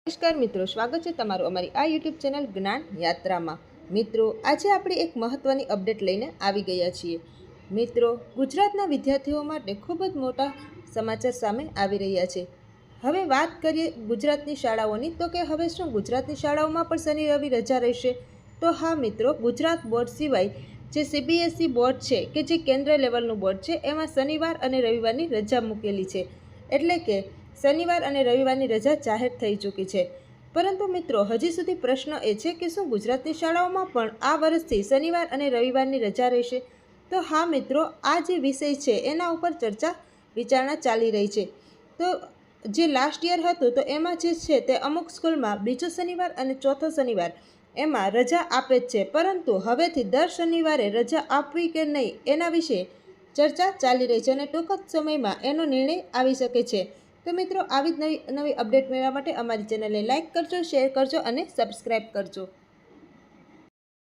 નમસ્કાર મિત્રો, સ્વાગત છે તમારું અમારી આ યુટ્યુબ ચેનલ જ્ઞાન યાત્રામાં। મિત્રો, આજે આપણે એક મહત્વની અપડેટ લઈને આવી ગયા છીએ। મિત્રો, ગુજરાતના વિદ્યાર્થીઓ માટે ખૂબ જ મોટા સમાચાર સામે આવી રહ્યા છે। હવે વાત કરીએ ગુજરાતની શાળાઓની, તો કે હવે શું ગુજરાતની શાળાઓમાં પણ શનિ રવિ રજા રહેશે? તો હા મિત્રો, ગુજરાત બોર્ડ સિવાય જે CBSE બોર્ડ છે કે જે કેન્દ્ર લેવલનું બોર્ડ છે, એમાં શનિવાર અને રવિવારની રજા મૂકેલી છે। એટલે કે શનિવાર અને રવિવારની રજા જાહેર થઈ ચૂકી છે। પરંતુ મિત્રો, હજી સુધી પ્રશ્ન એ છે કે શું ગુજરાતની શાળાઓમાં પણ આ વર્ષથી શનિવાર અને રવિવારની રજા રહેશે? તો હા મિત્રો, આ જે વિષય છે એના ઉપર ચર્ચા વિચારણા ચાલી રહી છે। તો જે લાસ્ટ યર હતું તો એમાં જે છે તે અમુક સ્કૂલમાં બીજો શનિવાર અને ચોથો શનિવાર એમાં રજા આપે જ છે, પરંતુ હવેથી દર શનિવારે રજા આપવી કે નહીં એના વિશે ચર્ચા ચાલી રહી છે અને ટૂંક જ સમયમાં એનો નિર્ણય આવી શકે છે। તો મિત્રો, આવી જ નવી અપડેટ મેળવવા માટે અમારી ચેનલને લાઇક કરજો, શેર કરજો અને સબસ્ક્રાઈબ કરજો।